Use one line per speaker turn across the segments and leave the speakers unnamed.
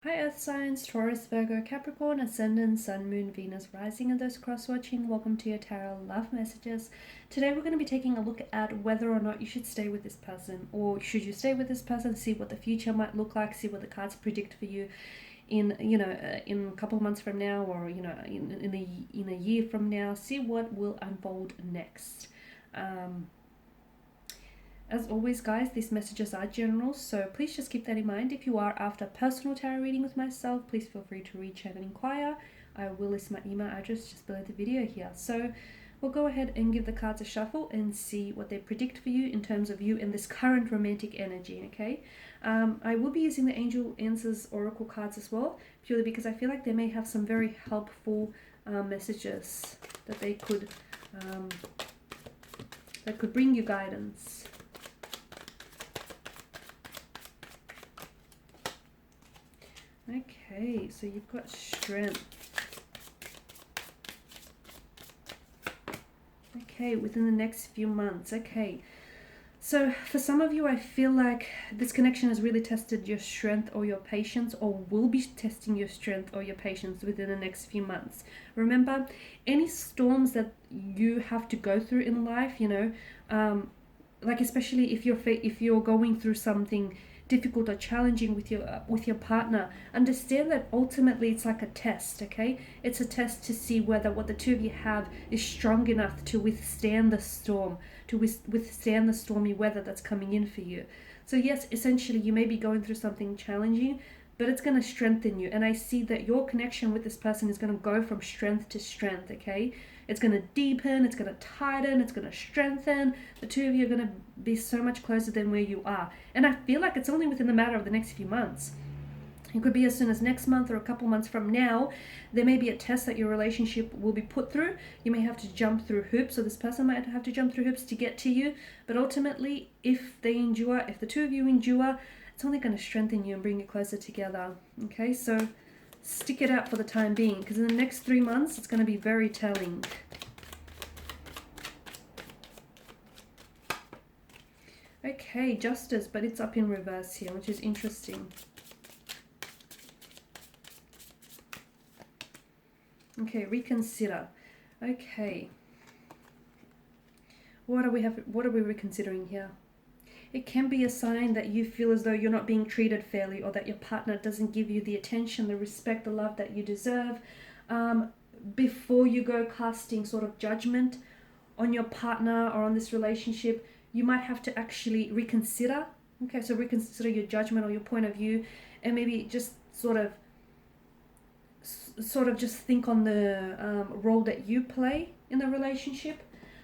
Hi Earth signs, Taurus, Virgo, Capricorn, Ascendant, Sun, Moon, Venus, Rising, and those cross-watching. Welcome to your Tarot Love Messages. Today we're going to be taking a look at whether or not you should stay with this person, or should you stay with this person, see what the future might look like, see what the cards predict for you in in a couple of months from now, or in a year from now. See what will unfold next. As always, guys, these messages are general, so please just keep that in mind. If you are after personal tarot reading with myself, please feel free to reach out and inquire. I will list my email address just below the video here. So we'll go ahead and give the cards a shuffle and see what they predict for you in terms of you in this current romantic energy, okay? I will be using the Angel Answers Oracle cards as well, purely because I feel like they may have some very helpful messages that they could bring you guidance. Okay, so you've got strength. Okay, within the next few months. Okay, so for some of you, I feel like this connection has really tested your strength or your patience, or will be testing your strength or your patience within the next few months. Remember, any storms that you have to go through in life, like especially if you're going through something difficult or challenging with your partner, understand that ultimately it's like a test. Okay, it's a test to see whether what the two of you have is strong enough to withstand the storm, to withstand the stormy weather that's coming in for you. So yes, essentially you may be going through something challenging, but it's going to strengthen you. And I see that your connection with this person is going to go from strength to strength. Okay, it's going to deepen, it's going to tighten, it's going to strengthen. The two of you are going to be so much closer than where you are. And I feel like it's only within the matter of the next few months. It could be as soon as next month or a couple months from now. There may be a test that your relationship will be put through. You may have to jump through hoops, or this person might have to jump through hoops to get to you. But ultimately, if the two of you endure, it's only going to strengthen you and bring you closer together. Okay, so stick it out for the time being, because in the next 3 months, it's going to be very telling. Okay, Justice, but it's up in reverse here, which is interesting. Okay, reconsider. Okay. What are we reconsidering here? It can be a sign that you feel as though you're not being treated fairly, or that your partner doesn't give you the attention, the respect, the love that you deserve. Before you go casting sort of judgment on your partner or on this relationship, you might have to actually reconsider. Okay, so reconsider your judgment or your point of view, and maybe just sort of just think on the role that you play in the relationship,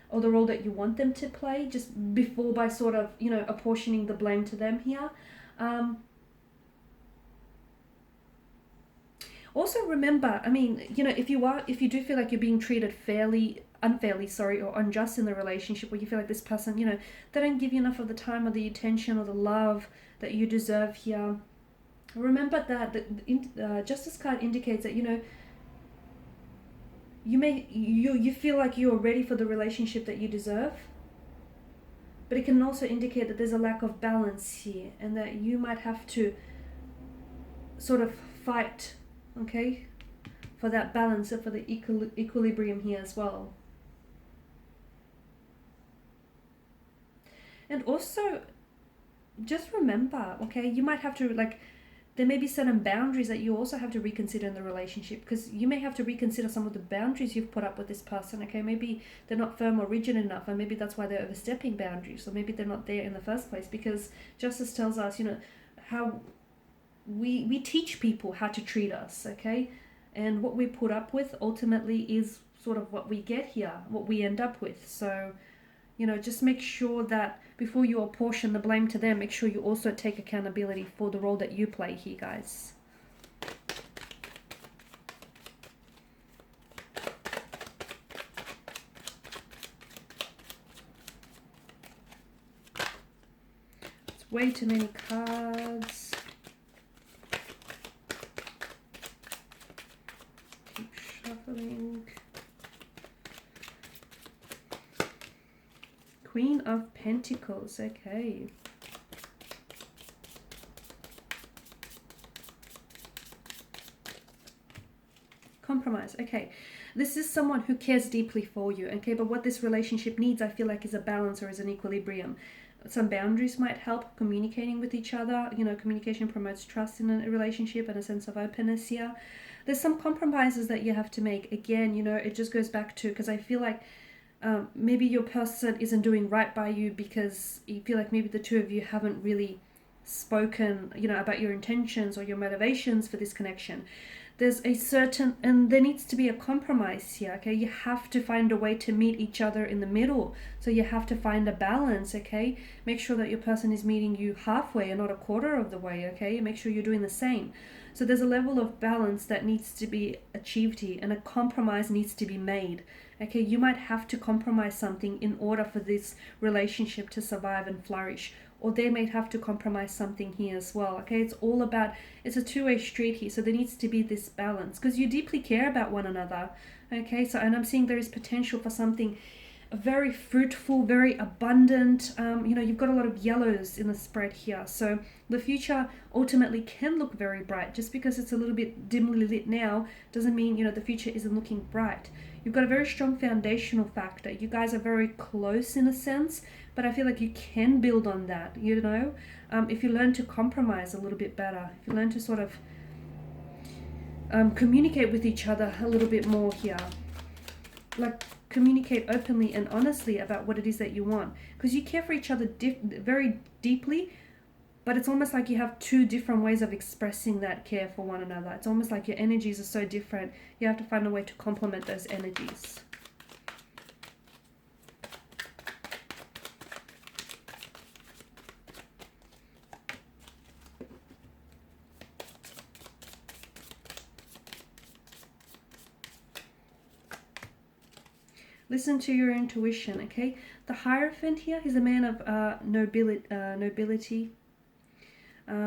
or the role that you want them to play, just before by sort of apportioning the blame to them here. Also remember, I mean, if you do feel like you're being treated unfairly, or unjust in the relationship, where you feel like this person, they don't give you enough of the time or the attention or the love that you deserve here, remember that the Justice card indicates that you feel like you're ready for the relationship that you deserve, but it can also indicate that there's a lack of balance here, and that you might have to sort of fight, okay, for that balance, or for the equilibrium here as well. And also, just remember, okay, you might have to, there may be certain boundaries that you also have to reconsider in the relationship, because you may have to reconsider some of the boundaries you've put up with this person. Okay, maybe they're not firm or rigid enough, and maybe that's why they're overstepping boundaries, or maybe they're not there in the first place, because Justice tells us, how we teach people how to treat us, okay, and what we put up with ultimately is sort of what we get here, what we end up with. So just make sure that before you apportion the blame to them, make sure you also take accountability for the role that you play here, guys. It's way too many cards. Keep shuffling. Queen of Pentacles, okay. Compromise. Okay. This is someone who cares deeply for you. Okay. But what this relationship needs, I feel like, is a balance or is an equilibrium. Some boundaries might help, communicating with each other. You know, communication promotes trust in a relationship and a sense of openness here. There's some compromises that you have to make. Again, you know, it just goes back to, because I feel like maybe your person isn't doing right by you because you feel like maybe the two of you haven't really spoken, you know, about your intentions or your motivations for this connection. There's a certain, and there needs to be a compromise here, okay? You have to find a way to meet each other in the middle. So you have to find a balance, okay? Make sure that your person is meeting you halfway and not a quarter of the way, okay? Make sure you're doing the same. So there's a level of balance that needs to be achieved here, and a compromise needs to be made. Okay, you might have to compromise something in order for this relationship to survive and flourish, or they may have to compromise something here as well. Okay, it's all about, it's a two-way street here, so there needs to be this balance because you deeply care about one another. Okay, so, and I'm seeing there is potential for something very fruitful, very abundant. You know, you've got a lot of yellows in the spread here, so the future ultimately can look very bright. Just because it's a little bit dimly lit now doesn't mean, you know, the future isn't looking bright. You've got a very strong foundational factor. You guys are very close in a sense, but I feel like you can build on that, you know, if you learn to compromise a little bit better, if you learn to sort of communicate with each other a little bit more here, like communicate openly and honestly about what it is that you want, because you care for each other very deeply, but it's almost like you have two different ways of expressing that care for one another. It's almost like your energies are so different. You have to find a way to complement those energies. Listen to your intuition, okay? The Hierophant here, he's a man of nobility.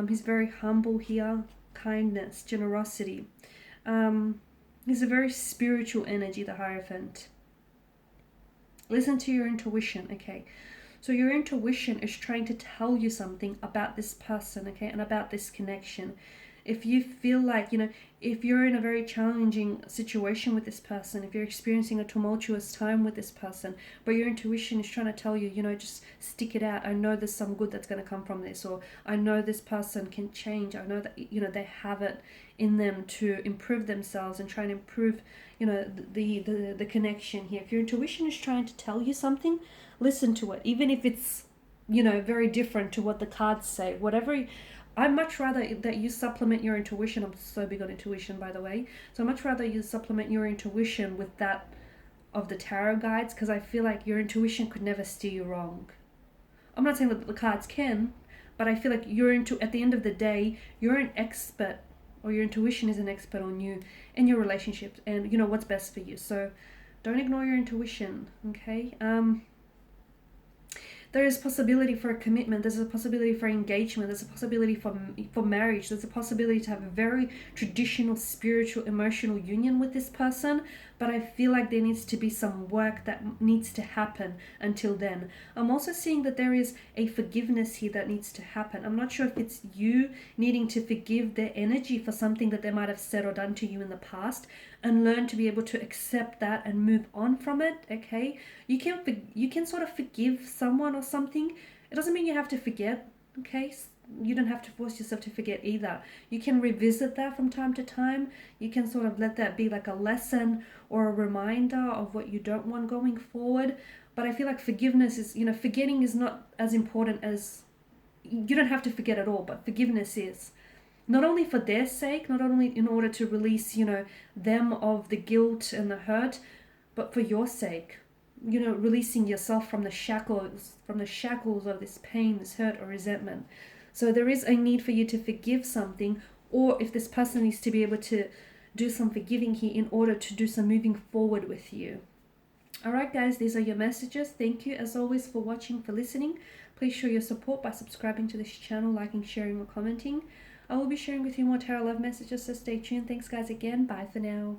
He's very humble here, kindness, generosity. He's a very spiritual energy, the Hierophant. Listen to your intuition, okay? So your intuition is trying to tell you something about this person, okay, and about this connection. If you feel like, you know, if you're in a very challenging situation with this person, if you're experiencing a tumultuous time with this person, but your intuition is trying to tell you, you know, just stick it out. I know there's some good that's going to come from this, or I know this person can change. I know that, you know, they have it in them to improve themselves and try and improve, you know, the connection here. If your intuition is trying to tell you something, listen to it, even if it's, you know, very different to what the cards say. Whatever. I'd much rather that you supplement your intuition. I'm so big on intuition, by the way. So I'd much rather you supplement your intuition with that of the tarot guides, because I feel like your intuition could never steer you wrong. I'm not saying that the cards can, but I feel like at the end of the day, you're an expert, or your intuition is an expert on you and your relationships and, you know, what's best for you. So don't ignore your intuition, okay? There is possibility for a commitment. There's a possibility for engagement. There's a possibility for marriage. There's a possibility to have a very traditional, spiritual, emotional union with this person. But I feel like there needs to be some work that needs to happen until then. I'm also seeing that there is a forgiveness here that needs to happen. I'm not sure if it's you needing to forgive their energy for something that they might have said or done to you in the past, and learn to be able to accept that and move on from it, okay? You can sort of forgive someone or something. It doesn't mean you have to forget, okay? You don't have to force yourself to forget either. You can revisit that from time to time. You can sort of let that be like a lesson or a reminder of what you don't want going forward. But I feel like forgiveness is, you know, forgetting is not as important as, you don't have to forget at all, but forgiveness is. Not only for their sake, not only in order to release, you know, them of the guilt and the hurt, but for your sake. You know, releasing yourself from the shackles of this pain, this hurt or resentment. So there is a need for you to forgive something, or if this person needs to be able to do some forgiving here in order to do some moving forward with you. Alright guys, these are your messages. Thank you as always for watching, for listening. Please show your support by subscribing to this channel, liking, sharing or commenting. I will be sharing with you more tarot love messages, so stay tuned. Thanks guys again. Bye for now.